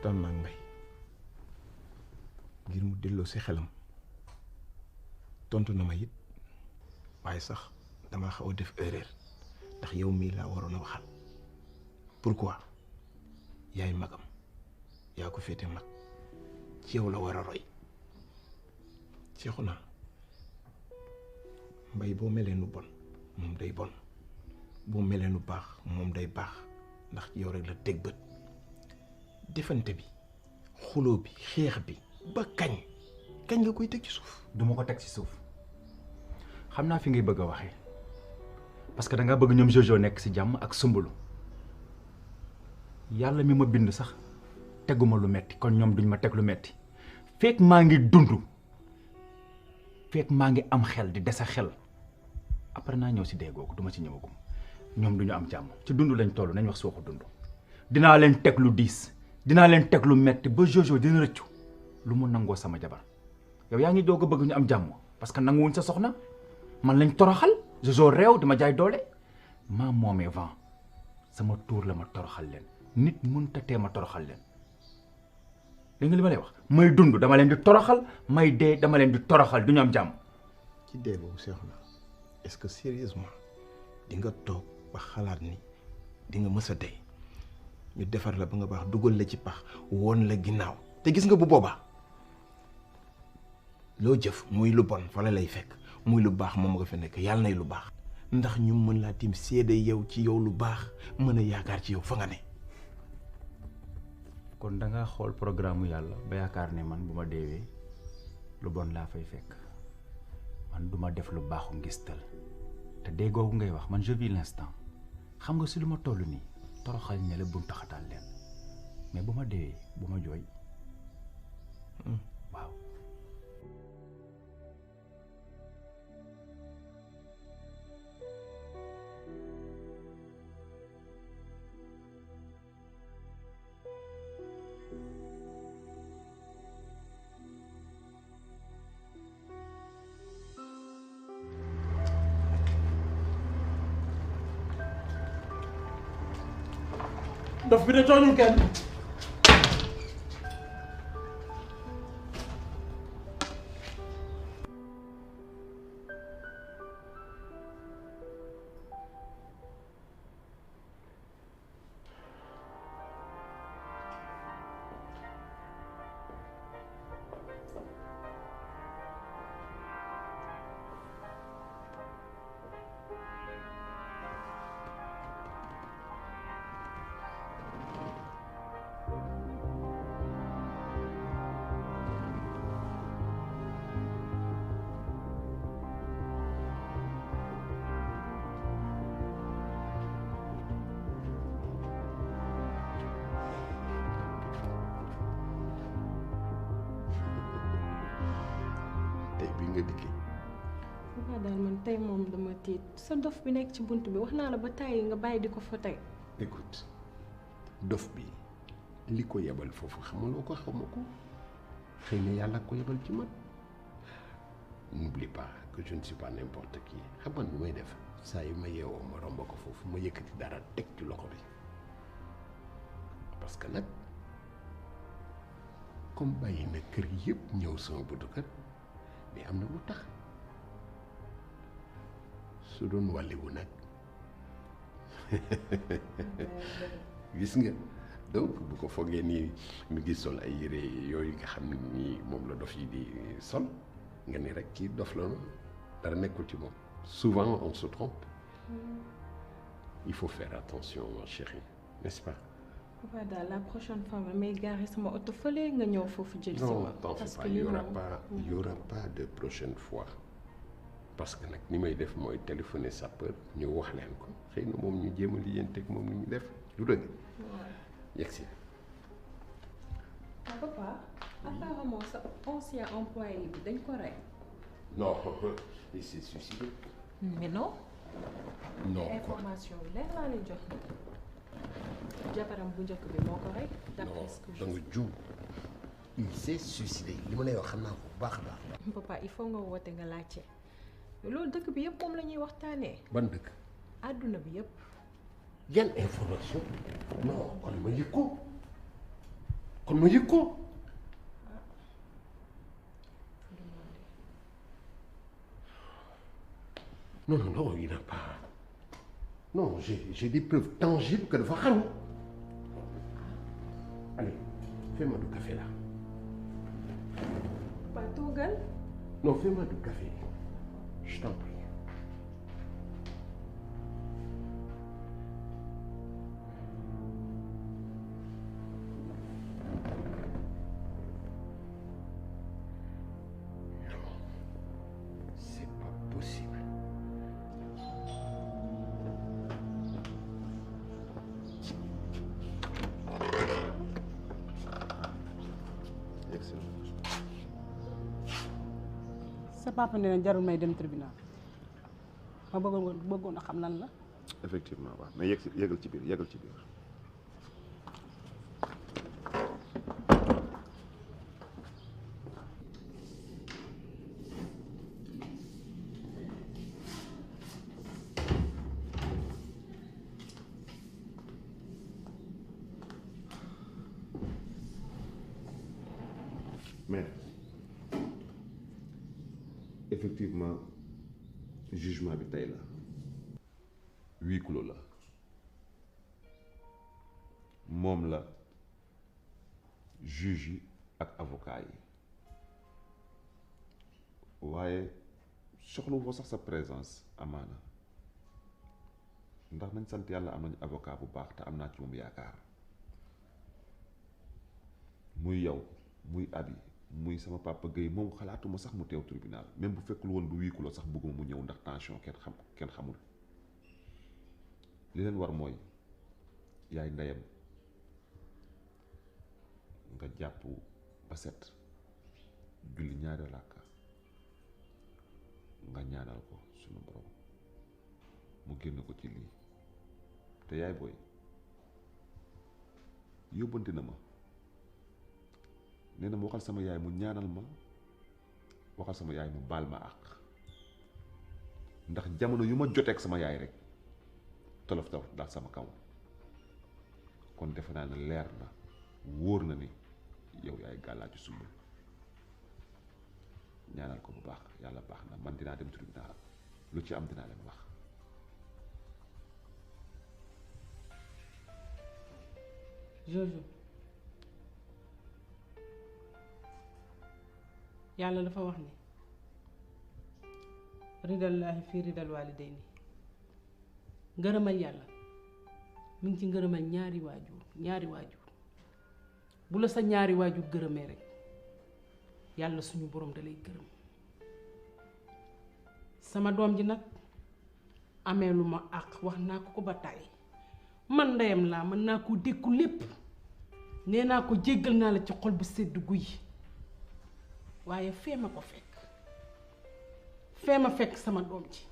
waxtaan naa Mbaye ngir mu delloo si xelam tontu na ma it waaye sax damaa xaw a def erreur ndax yow mii laa waroon a waxal pourquoi yaay magam yaa ko féete mag ci yow la war a roy seexu naa Mbaye boo melee nu bon moom day bon boo melee nu baax moom day baax ndax yow rek la teg bët defante bi xuloo bi xeex bi ba kañ nga koy teg ci suuf. duma ko teg ci suuf xam naa fi ngay bëgg a waxee parce que da nga bëgg ñoom Jojo nekk ci jàmm ak Sumbulu yàlla mi ma bind sax teguma lu metti kon ñoom duñ ma teg lu metti fekk maa ngi dund fekk maa ngi am xel di dese xel après naa ñëw ci dee googu duma ci ñëwagum ñoom duñu am jàmm ci dund lañ toll nañ wax si waxu dund dinaa leen teg lu diis dinaa leen teg lu metti ba Jojo dina rëccu lu mu nangoo sama jabar yow yaa ngi doog a bëgg ñu am jàmm parce que nanguwuñ sa soxna man lañ toroxal Jojo réew dama jaay doole maa moomee vent sama tuur la ma toroxal leen nit mënta tee ma toroxal leen li nga li ma lay wax may dund dama leen di toroxal may dee dama leen di toroxal du ñu am jàmm. ci dee boobu seexu na est-ce que sérieusement di nga toog ba xalaat ni di nga mës a dee ñu defar la ba nga baax dugal la ci pax woon la ginnaaw te gis nga bu boobaa loo jëf muy lu bon fa la lay fekk muy lu baax moom nga fi nekk yàlla nay lu baax ndax ñu mën laa tim seede yow ci yow lu baax mën a yaakaar ci yow fa nga ne. kon da nga xool programme yàlla ba yaakaar ne man bu ma deewee lu bon laa fay fekk man duma def lu baaxu ngistal te dee googu ngay wax man je vis l'instant xam nga si lu ma toll nii toroxal ñe la buntu xatal leen mais bu ma deewee bu ma jooy waaw. dof bi de tooñul kenn nga dikkee. waaw daal man tey moom dama tiit sa dof bi nekk ci bunt bi wax naa la ba tàyyi nga bàyyi di ko fa tey. écoute dof bi li ko yebal foofu xamuloo ko xamu ko xëy na yàlla ko yebal ci man n'oublie pas que je ne suis pas n'importe qui xam nga nu may def saa yu ma yeewoo ma romb ko foofu ma yëkkati dara teg ci loxo bi parce que nag comme bàyyi na kër yëpp ñëw sama buntu kër mais am na lu tax su doon wàlliwu nag gis nga donc bu ko foogee nii mu ngi sol ay yére yooyu nga xam ni moom la dof yi di sol nga ni rek kii dof la noonu dara nekkul ci moom souvent on se trompe il faut faire attention mon chéri n'est-ce pas. waaw daal la prochaine fois ma may garer sama oto fële nga ñëw foofu jël si ma. non t'en fais pas, il y aura pas de prochaine fois parce que nag ni may def mooy téléphoner sapeur ñu wax leen ko xëy na moom ñu jéem a lijjanteeg moom ni ñu def du dëgg. yegg si. papa apparemment sa ancien employé bi dañ ko rey. non il s'est suicidé. mais non. non information bi leer laa leen jox jabaram bu njëkk bi moo ko rey. d'après ce que je sais. non da nga juum il s'est suicidé li ma lay wax xam naa ko bu baax a baax. papa il faut nga woote nga laajte loolu dëkk bi yëpp moom la ñuy waxtaanee. ban dëkk. àdduna bi yëpp. yan information non kon ma yëg ko kon ma yëg ko. Non, non, non, il n'a pas. Non, j'ai des preuves tangibles que dafa xaru. Allez, fais-moi du café là. Papa toogal. Non, fais-moi du café. Je t'en prie. Non, c'est pas possible. sa papa nee na jarul may dem tribunal ma bëggoon a xam lan la. effectivement waaw mais yëgal ci biir yëgal ci biir. Mais effectivement jugement bi tey la huis clos la moom la juge yi ak avocat yi waaye soxla foo sax sa présence amaana ndax nañ sant yàlla am nañu avocat bu baax te am naa ci moom yaakaar muy yow muy abi muy sama papa Guèye moom xalaatuma sax mu teew tribunal même bu fekkul woon du huis clos sax bëgguma mu ñëw ndax tension kenn xamul li leen war mooy yaay ndeyam nga jàpp ba set julli ñaari rakka nga ñaanal ko sunu borom mu génn ko ci lii te yaay booy yóbbante na ma nee na ma waxal sama yaay mu ñaanal ma waxal sama yaay mu baal ma àq ndax jamono yu ma joteek sama yaay rek tolof tolof daal sama kaw kon defe naa ne leer na wóor na ni yow yaay gàllaaju Soumboulou ñaanal ko bu baax yàlla baax na man dinaa dem tribunal lu ci am dinaa leen wax. Jojo yàlla dafa wax ni ridallaahi fii ridal waalidayni ngërëmal yàlla mi ngi ci ngërëmal ñaari waajur bu la sa ñaari waajur gërëmee rek yàlla suñu borom da lay gërëm sama doom ji nag amee lu ma àq wax naa ko ba tàyyi man ndeyam laa mën naa ko dékku lépp nee naa ko jéggal naa la ci xol bu sedd guy waaye fee ma fekk sama doom ji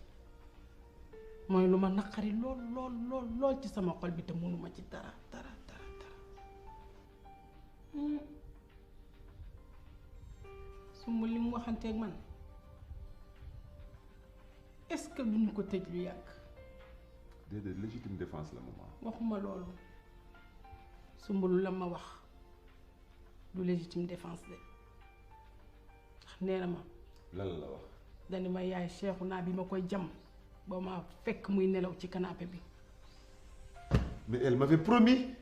mooy lu ma naqari lool ci sama xol bi te mënuma ci dara Soumboulou li mu waxanteeg man est-ce que duñu ko tëj lu yàgg. déedéet légitime défense la maman. waxuma loolu Soumboulou la ma wax du légitime défense de ndax nee na ma. lan la wax. dani ma yaay Cheikhu naa bi ma koy jam ba ma fekk muy nelaw ci canapé bi. mais elle m'avait promis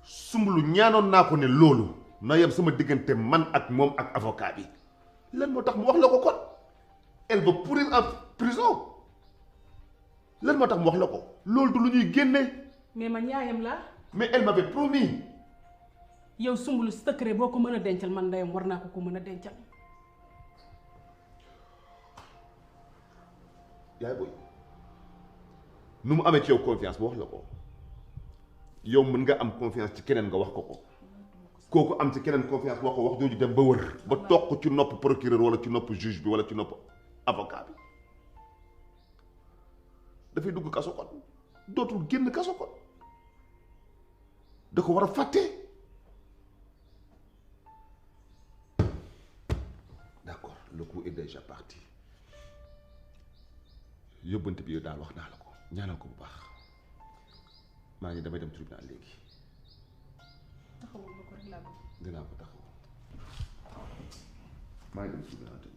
Soumboulou ñaanoon naa ko ne loolu na yem sama diggante man ak moom ak avocat bi lan moo tax mu wax la ko kon elle va pourrir en prison lan moo tax mu wax la ko loolu du lu ñuy génne. mais man yaayam laa. mais elle m'avait promis. yow Soumboulou secret boo ko mën a dencal man ndeyam war naa ko mën a dencal. yaay booy nu mu amee ci yow confiance ba wax la ko yow mën nga am confiance ci keneen nga wax ko kooku am ci keneen confiance wax ko wax jooju dem ba wër ba toq ci nopp procureur wala ci nopp juge bi wala ci nopp avocat bi dafay dugg kaso kon dootul génn kaso kon da ko war a fàtte. d'accord le coup est déjà parti. yóbbante bi yow daal wax naa la ko ñaanal ko bu baax maa ngi damay dem tribunal léegi. taxawul ma ko rek laa bëgg. dinaa ko taxaw maa ngi dem si gannaaw te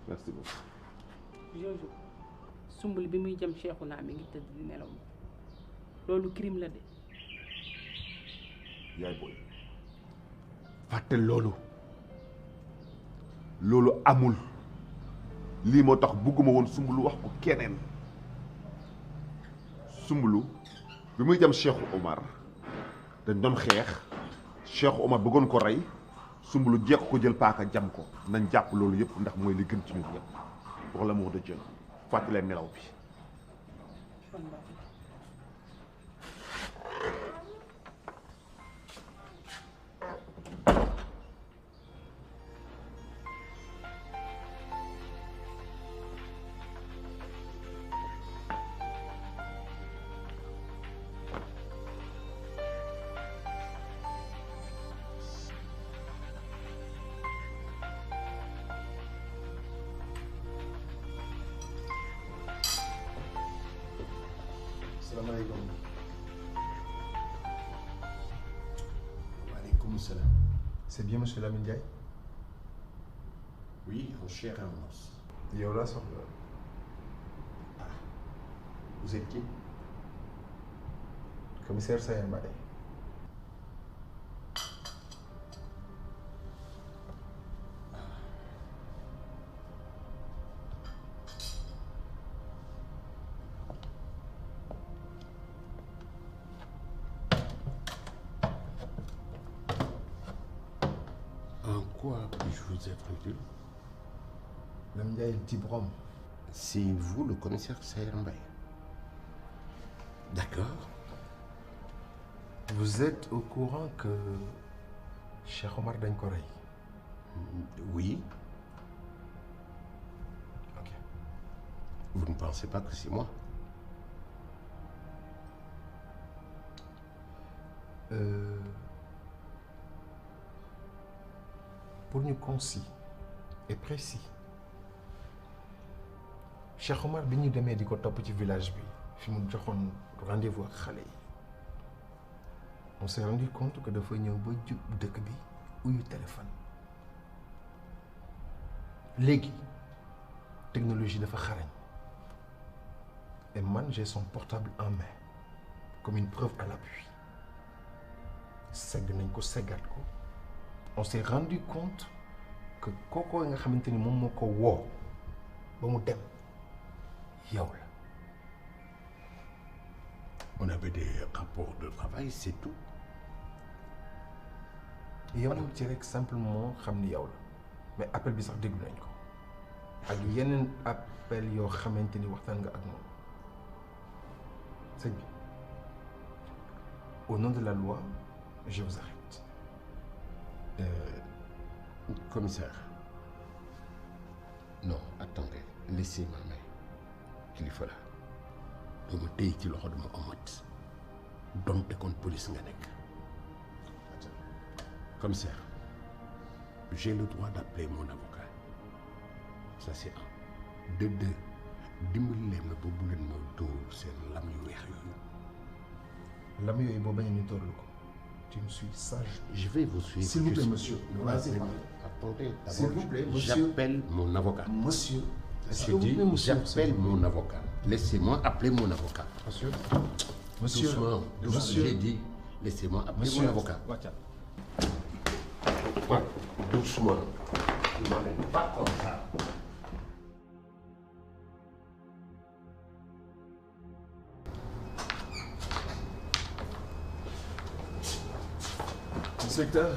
merci beaucoup. Jojo sumbul bi muy jëm Cheikhouna mi ngi tëdd di nelaw loolu crime la de. yaay booy fàtte loolu loolu amul lii moo tax bugguma woon Soumboulou wax ko keneen Soumboulou bi muy jëm Cheikh Omar dañ doon xeex Cheikh Omar bëggoon ko rey Soumboulou jekk ko jël paaka jam ko nañ jàpp loolu yëpp ndax mooy li gën ci ñun ñëpp wax la moo da jël fàtte leen nelaw bi. Salaamaaleykum. Waaleykum salaam. C'est bien monsieur Lamine Ndiaye. Oui, en chair et en os. yow laa soxla. Vous êtes qui? Commissaire Sayer Mbaye. En quoi puis-je vous être utile? Lamine Ndiaye le type Rome. C'est vous le commissaire Sayer Mbaye. D'accord. Vous êtes au courant que Cheikh Omar dañ ko rey. Oui. Ok. Vous ne pensez pas que c'est moi? Pour ñu concis et précis. Cheikh Omar bi ñu demee di ko topp ci village bi fi mu joxoon rendez-vous ak xale yi on s'est rendu compte que dafa ñëw ba jub dëkk bi uyu téléphone léegi technologie dafa xarañ et man j'ai son portable en main comme une preuve à l'appui segg nañ ko seggaat ko on s'est rendu compte que kookoo nga xamante ni moom moo ko woo ba mu dem yow la. On avait des rapports de travail, c'est tout. yemul ci rek simplement xam ni yow la mais appel bi sax déglu nañ ko ak yeneen appel yoo xamante ni waxtaan nga ak moom sëñ bi au nom de la loi je vous arrête. Commissaire. Non, attendez, laissez ma main. Kilifa la doo ma téye ci loxo dama omat donte kon police nga nekk. Commissaire, j'ai le droit d'appeler mon avocat. Ça c'est un. De deux, dimbali leen ma ba bu leen ma dóor seen lam yu weex yooyu. lam yooyu boo bañee ñu tóorlu ko tu me suis sage. Je vais vous suivre. S'il vous plaît, monsieur. Attendez, S'il vous plaît, monsieur. j'appelle mon avocat. Monsieur. Je dis, j'appelle mon avocat. Laissez-moi appeler mon avocat. Monsieur. Monsieur. Doucement, doucement. Monsieur. J'ai dit, laissez-moi appeler Monsieur. mon avocat. wàccal. Ouais, doucement. Ne m'amène pas comme ça. Inspecteur.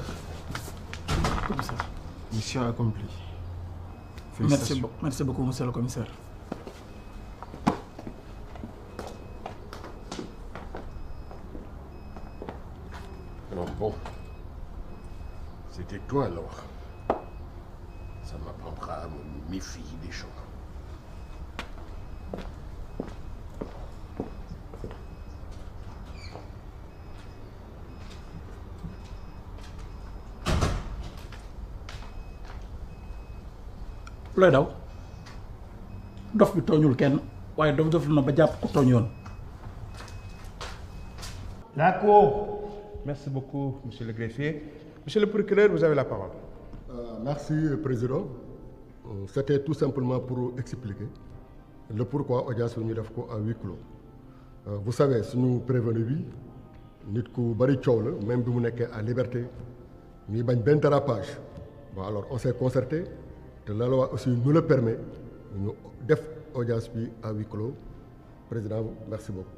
Commissaire. Mission accomplie. Merci beaucoup, monsieur le commissaire. Alors bon, c'était toi alors. Ça m'apprendra à me méfier des gens. looy daw dof bi tooñul kenn waaye dof na ba jàpp ko tooñ yoon. D'accord. Merci beaucoup, monsieur le greffier. Monsieur le procureur, vous avez la parole. Merci, Président. C'était tout simplement pour expliquer le pourquoi audience bi ñu def ko à huis clos. Vous savez suñu prévenu bi nit ku bari coow la même bi mu nekkee à liberté ñuy bañ benn dérapage. Bon alors on s'est concerté te la loi aussi nous le permet ñu def audience bi à huis clos. Président, merci beaucoup.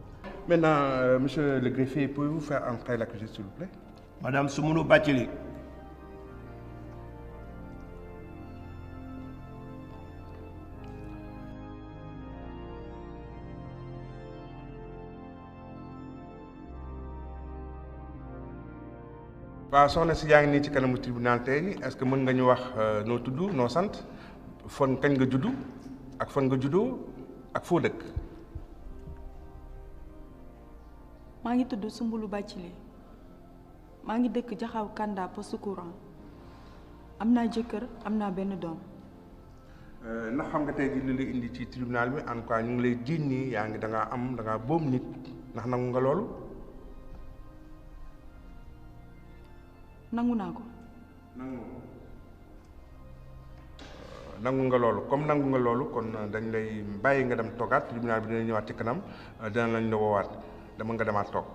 Maintenant, monsieur le greffier, pouvez-vous faire entrer l'accusé, s'il vous plaît? Madame Soumboulou Bathily. waaw soxna si yaa ngi nii ci kanamu tribunal tey est-ce que mën nga ñu wax noo tudd noo sant fan kañ nga juddu ak fan nga juddoo ak foo dëkk. maa ngi tudd Soumboulou Bathily maa ngi dëkk Jaxaw Kanda poste courant am naa jëkkër am naa benn doom. ndax xam nga tey jii li la indi ci tribunal bi en tout cas ñu ngi lay jiiñ nii yaa ngi da ngaa boom nit ndax nangu nga loolu. nangu naa ko. nangu nga loolu comme nangu nga loolu kon dañ lay bàyyi nga dem toogaat tribunal bi dina ñëwaat ci kanam dina lañ la woowaat dama nga demaat toog.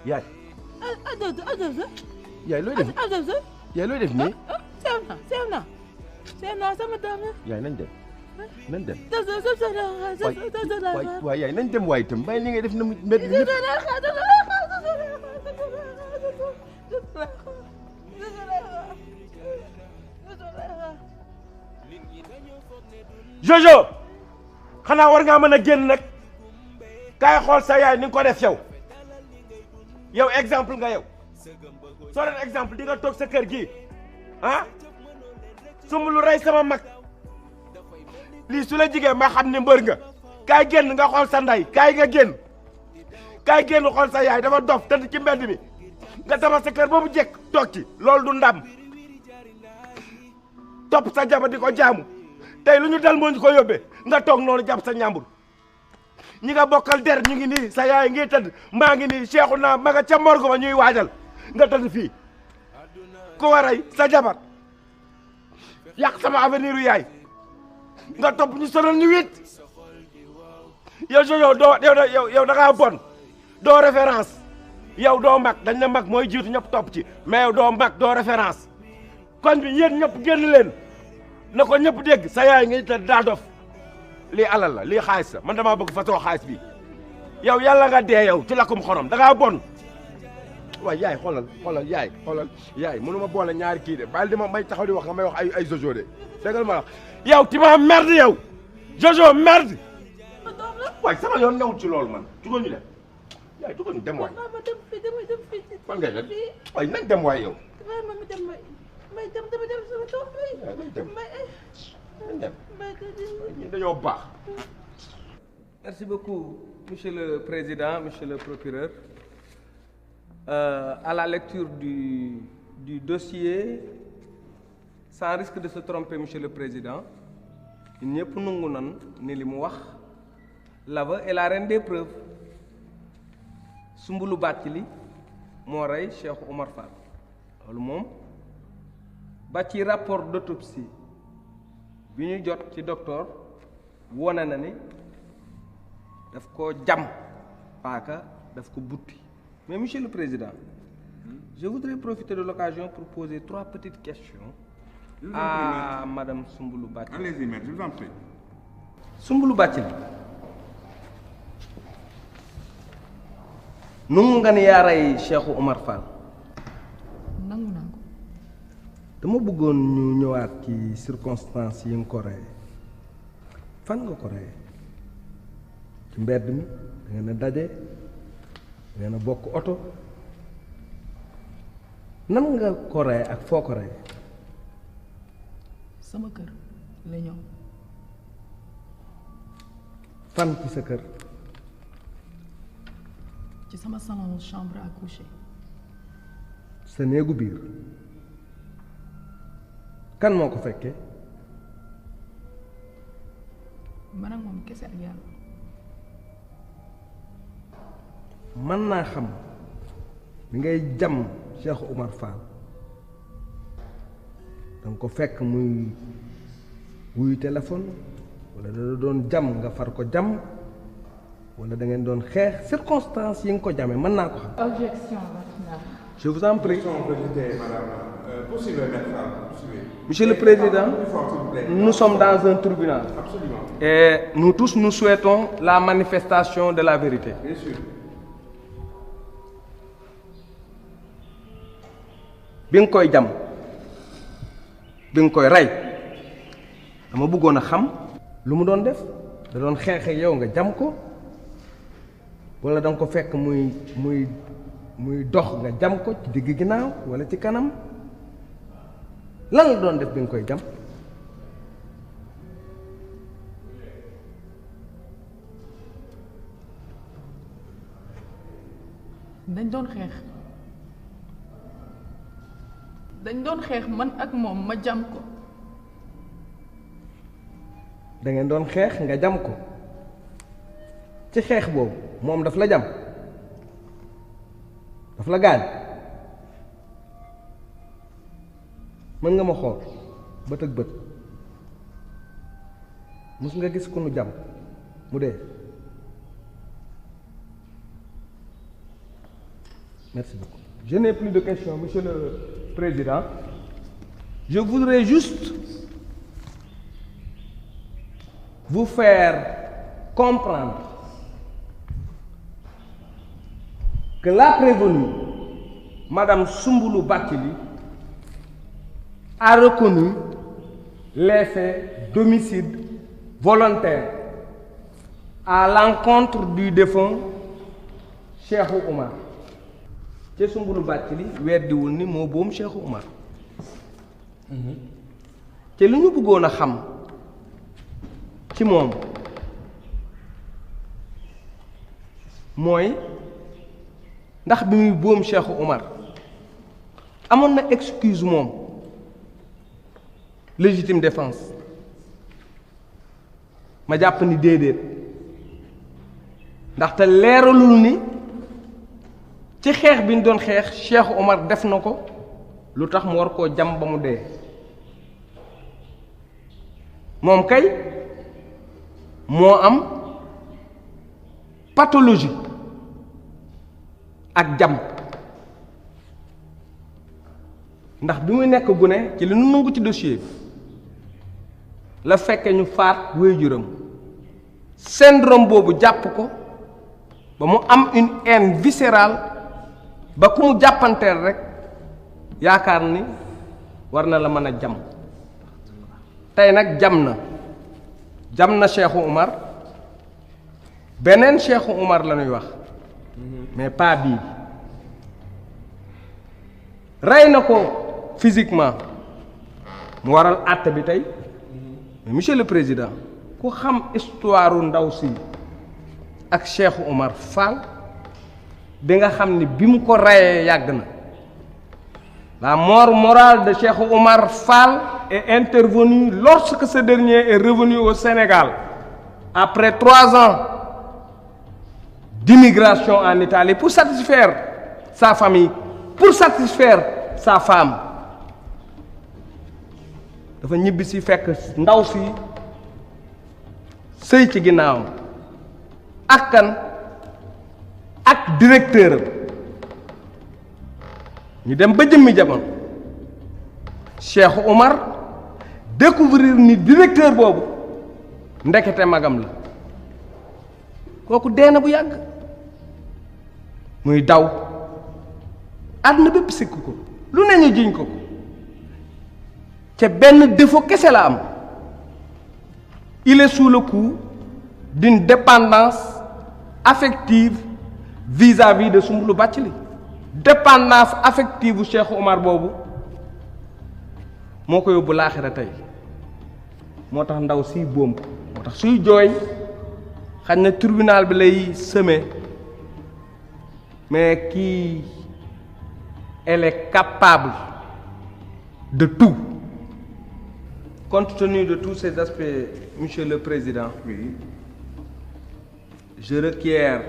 yaay yaay looy def yaay looy def nii sew naa sama doom yaay nañ dem waay yaay nañ dem waay itam bàyyi li ngay def na mu mbedd bi ñëpp Jojo xanaa war ngaa mën a génn nag kaay xool sa yaay ni nga ko def yow exemple nga yow soo doon exemple di nga toog sa kër gi ah Soumboulou rey sama mag lii su la jigéen ma xam ne mbër nga kaay génn nga xool sa ndey kaay nga génn xool sa yaay dafa dof tëdd ci mbedd mi nga tabax sa kër ba mu jekk toog ci loolu du ndam topp sa jabar di ko jaamu tey lu ñu dal moo ñu ko yóbbee nga toog noonu jàpp sa ñàmbur ñi nga bokkal der ñu ngi nii sa yaay ngi tëdd maa ngi nii Cheikhu naa ma nga ca morgue ba ñuy waajal nga tëdd fii ku waray sa jabar yàq sama avenir u yaay nga topp ñu sonal ñu wit yow Jojo yow da ngaa bon doo référence yow doo mag dañ la mag mooy jiitu ñëpp topp ci mais yow doo mag doo référence kon bi yéen ñëpp génn leen na ko ñëpp dégg sa yaay ngi tëdd daa dof lii alal la lii xaalis la man damaa bëgg façon xaalis bi yow yàlla nga dee yow ci lakkum xorom da ngaa bon waaye yaay xoolal yaay mënu ma boole ñaari kii de bàyyi di ma may taxaw di wax nga may wax ay Jojo de déggal ma wax yow ti ma merde yow Jojo merde waaye sama yoon newul ci loolu man jugal ñu dem yaay jugal ñu dem waay fan ngay dem waaye nañ dem waay yow dañoo baax. Merci beaucoup, Monsieur le Président, Monsieur le Procureur. À la lecture du du dossier sans risque de se tromper, Monsieur le Président. ñëpp nangu nan ni li mu wax l'aveu est la reine des preuves. Soumboulou Bathily moo rey Cheikh Oumar Fall loolu moom ba ci rapport d'autopsie bi ñu jot ci docteur wone na ni daf ko jam paaka daf ko butti. Mais Monsieur le Président, je voudrais profiter de l'occasion pour poser 3 petites questions à Madame Soumboulou Bathily. Allez-y, maître, je vous en prie. Soumboulou Bathily, nu nga ni yaa rey Cheikh Oumar Fall. nangu naa ko. dama bëggoon ñu ñëwaat ci circonstances yi nga ko rey. Fan nga ko rey? Ci mbedd mi da ngeen a daje da ngeen a bokk oto nan nga ko rey ak foo ko rey? sama kër la ñëw. Fan ci sa kër? ci sama salon chambre à coucher. sa néegu biir kan moo ko fekkee? man ak moom kese ak yàlla. mën naa xam bi ngay jam Cheikh Oumar Fall danga ko fekk muy wuyu téléphone wala da doon jam nga far ko jam wala da ngeen doon xeex circonstances yi nga ko jamee mën naa ko xam. Objection, matinale. Je vous en prie. Poursuivez, maître Fall, poursuivez. Monsieur le Président, nous sommes dans un tribunal. Absolument. Et nous tous, nous souhaitons la manifestation de la vérité. Bien sûr. bi nga koy jam bi nga koy rey dama bëggoon a xam lu mu doon def da doon xeex ak yow nga jam ko wala da nga ko fekk muy dox nga jam ko ci digg ginnaaw wala ci kanam lan la doon def bi nga koy jam? dañ doon xeex man ak moom ma jam ko. da ngeen doon xeex nga jam ko ci xeex boobu moom daf la jam daf la gaañ mën nga ma xool bët ak bët mus nga gis ku nu jam mu dee? Merci beaucoup. Je n'ai plus de questions, Monsieur le Président. Je voudrais juste vous faire comprendre que la prévenue, Madame Soumboulou Bathily, a reconnu les faits d'homicide volontaire à l'encontre du défunt Cheikh Oumar. ci Soumboulou Bathily weddiwul ni moo boom Cheikh Oumar. te li ñu bëggoon a xam ci moom mooy ndax bi muy boom Cheikh Oumar amoon na excuse moom légitime défense ma jàpp ni déedéet ndaxte leeralul ni ci xeex bi ñu doon xeex Cheikh Oumar def na ko lu tax mu war koo jam ba mu dee moom kay moo am pathologie ak jam ndax bi muy nekk gune ci li nu nangu ci dossier bi la fekke ñu faat waajuram syndrome boobu jàpp ko ba mu am une haine viscérale ba ku mu jàppanteel rek yaakaar ni war na la mën a jam tey nag jam na Cheikh Oumar beneen Cheikh Oumar la ñuy wax mais pas bii rey na ko physiquement mu waral àtte bi tey mais Monsieur le Président ku xam histoire ndaw si ak Cheikh Oumar Fall bi nga xam ni bi mu ko reyee yàgg na La mort morale de Cheikh Oumar Fall est intervenue lorsque ce dernier est revenu au Sénégal après 3 ans d'immigration en Italie pour satisfaire sa famille, pour satisfaire sa femme. dafa ñibbi si fekk ndaw si sëy ci ginnaawam ak kan ak directeur am ñu dem ba jëmmi jamono Cheikh Oumar découvrir ni directeur boobu ndekete magam la kooku dee na bu yàgg muy daw àdduna bépp sikk ko lu ne ñu jiñ ko ko ca benn défaut kese la am il est sous le coup d'une dépendance affective vis-à-vis de Soumboulou Bathily. Dépendance affective bu Cheikh Oumar boobu moo ko yóbbu laaxira tey moo tax ndaw siy boom ko moo tax suy jooy xañ na tribunal bi lay semé mais kii elle est capable de tout. Compte tenu de tous ces aspects, Monsieur le Président, oui, je requiers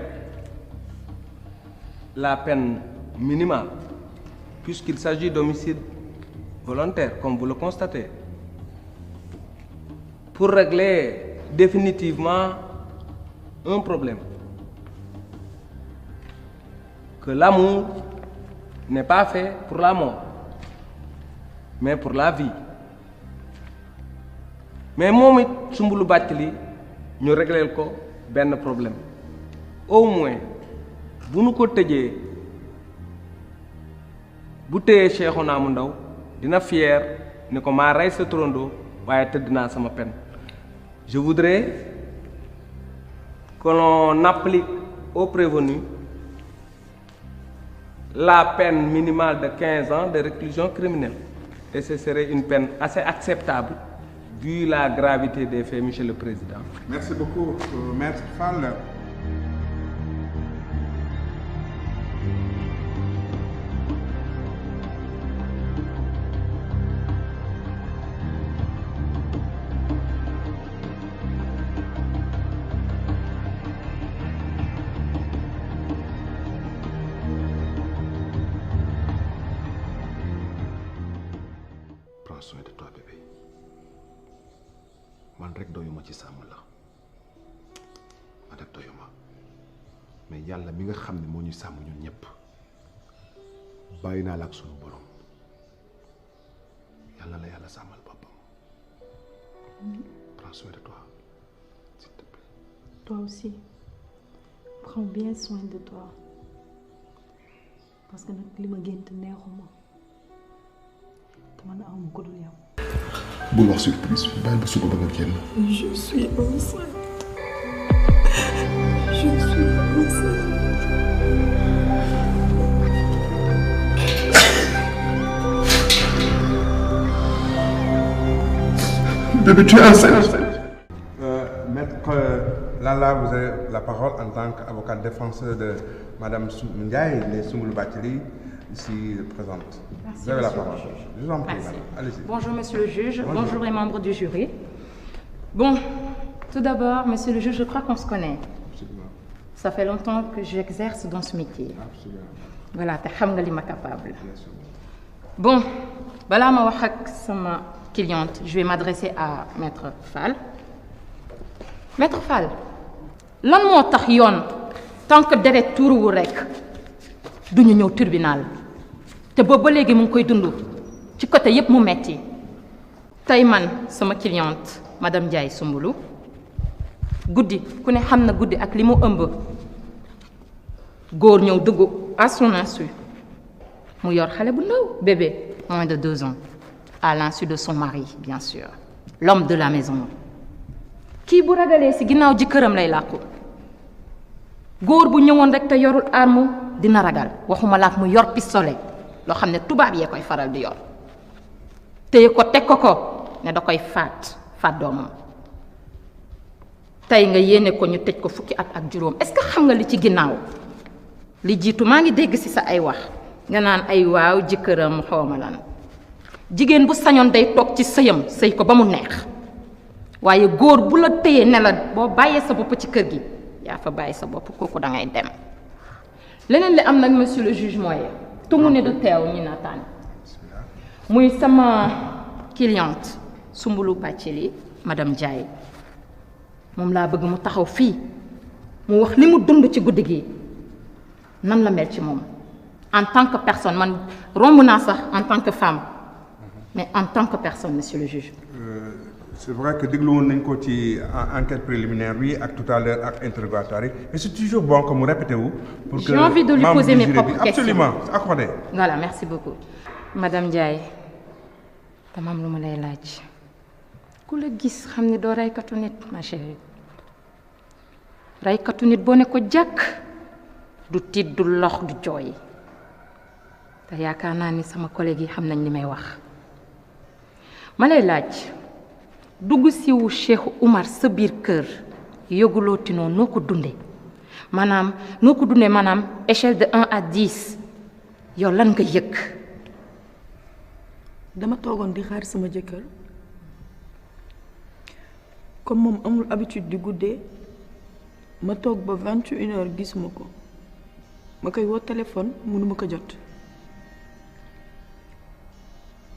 la peine minimale, puisqu'il s'agit d'homicide volontaire, comme vous le constatez, pour régler définitivement un problème. Que l'amour n'est pas fait pour la mort, mais pour la vie. Mais moom it Soumboulou Bathily ñu régleel ko benn problème au moins bu nu ko tëjee bu téyee Cheikhouna mu ndaw dina fier ni ko maa rey sa turandoo waaye tëdd naa sama peine. Je voudrais que l'on applique aux prévenus la peine minimale de 15 ans de réclusion criminelle et ce serait une peine assez acceptable vu la gravité des faits, Monsieur le Président. Merci beaucoup, Maître Fall. Prends soin de toi, bébé. Man rek doyuma ci sàmm la ma def doyuma mais yàlla mi nga xam ne moo ñu sàmm ñun ñëpp bàyyi naa la ak sunu borom yàlla la yàlla sàmmal boppam. Prends soin de toi s'il te plaît. Toi aussi prends bien soin de toi parce que nag li ma gént neexuma te man awma ko dul yow. bul wax surprise bàyyi ba suba ba nga génn. Je suis enceinte. Je suis enceinte. Bébé, tu es enceinte. Maître Lalla, vous avez la parole en tant qu'avocat défenseur de Madame Ndiaye, née Soumboulou Bathily, ici présente. Merci, vous avez la monsieur parole. le juge. Je vous en prie, Merci. madame. Allez-y. Bonjour, monsieur le juge. Bonjour. Bonjour les membres du jury. Bon, tout d'abord, monsieur le juge, je crois qu'on se connaît. Absolument. Ça fait longtemps que j'exerce dans ce métier. Absolument. Voilà, te xam nga li ma capable. Bien sûr. Bon, balaa ma wax ak sama cliente, je vais m'adresser à Maître Fall. Maître Fall, lan moo tax yoon tant que deret tuuruwul rek duñu ñëw tribunal te boobu ba léegi mu ngi koy dund ci côté yépp mu metti tey man sama cliente madame Ndiaye Soumboulou guddi ku ne xam na guddi ak li mu ëmb góor ñëw dugg à son insu mu yor xale bu ndaw bébé moins de 2 ans à l'insu de son mari bien sûr l'homme de la maison kii bu ragalee ci ginnaaw ji këram lay làqu góor bu ñëwoon rek te yorul arme dina ragal waxuma laak mu yor pistolet loo xam ne tubaab yee koy faral di yor téye ko teg ko ne da koy faat doomam tey nga yéene ko ñu tëj ko fukki at ak juróom est-ce que xam nga li ci ginnaaw li jiitu maa ngi dégg ci sa ay wax nga naan ay waaw jëkkëram xawma lan jigéen bu sañoon day toog ci sëyam sëy ko ba mu neex waaye góor bu la téye ne la boo bàyyee sa bopp ci kër gi yaa fa bàyyi sa bopp kooku da ngay dem leneen li am nag monsieur le juge mooy tungu ne du teew ñu naataane muy sama cliente Soumboulou Bathily madame Ndiaye moom laa bëgg mu taxaw fii mu wax li mu dund ci guddi gi nan la mel ci moom en tant que personne man romb naa sax en tant que femme mais en tant que personne monsieur le juge. C'est vrai que déglu woon nañ ko ci enquête préliminaire bi ak tout à l'heure ak interrogatoire yi mais c'est toujours bon que mu répété wu. pour que j'ai envie de lui poser mes propres questions. Absolument, accordé. Voilà, merci beaucoup. Madame Ndiaye dama am lu ma lay laaj ku la gis xam ne doo raykatu nit ma chérie raykatu nit boo ne ko jàkk du tiit du lox du jooy te yaakaar naa ni sama collègue yi xam nañ li may wax ma lay laaj dugg siwu Cheikh Oumar sa biir kër yëguloo tinoo noo ko dundee maanaam noo ko dundee maanaam échelle de 1 à 10 yow lan nga yëg. dama toogoon di xaar sama jëkkër comme moom amul habitude di guddee ma toog ba 21h gisuma ko ma koy woo téléphone mënuma ko jot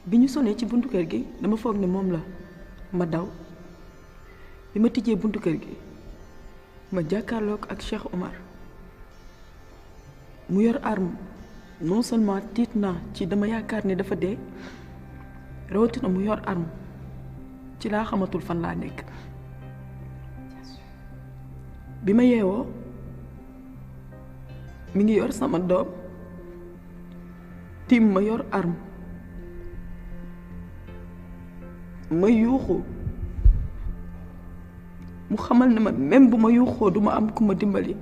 bi ñu sonné ci buntu kër gi dama foog ne moom la ma daw bi ma tijjee buntu kër gi ma jàkkaarloo ko ak Cheikh Oumar mu yor arme non seulement tiit naa ci dama yaakaar ne dafa dee rawatina mu yor arme ci laa xamatul fan laa nekk bi ma yeewoo mi ngi yor sama doom tiim ma yor arme ma yuuxu mu xamal ne ma même bu ma yuuxoo duma am ku ma dimbali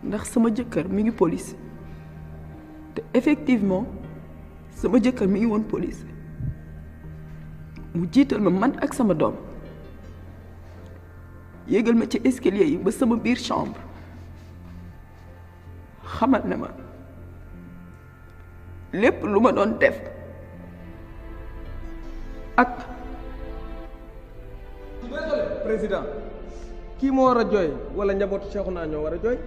ndax sama jëkkër mi ngi police te effectivement sama jëkkër mi ngi woon police mu jiital ma man ak sama doom yéegal ma ci escalier yi ba sama biir chambre xamal ne ma lépp lu ma doon def ak président kii moo war a jooy wala njabootu Cheikhouna ñoo war a jooy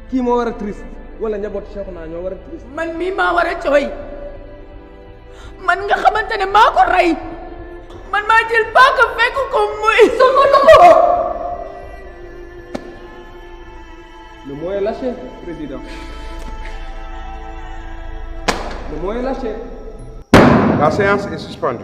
kii moo war a triste wala njabootu Cheikhouna ñoo war a triste. man mii maa war a jooy man nga xamante ne maa ko rey man maa jël paaka fekk ko muy sama loxo. Le mot est lâché, président. Le mot est lâché. La séance est suspendue.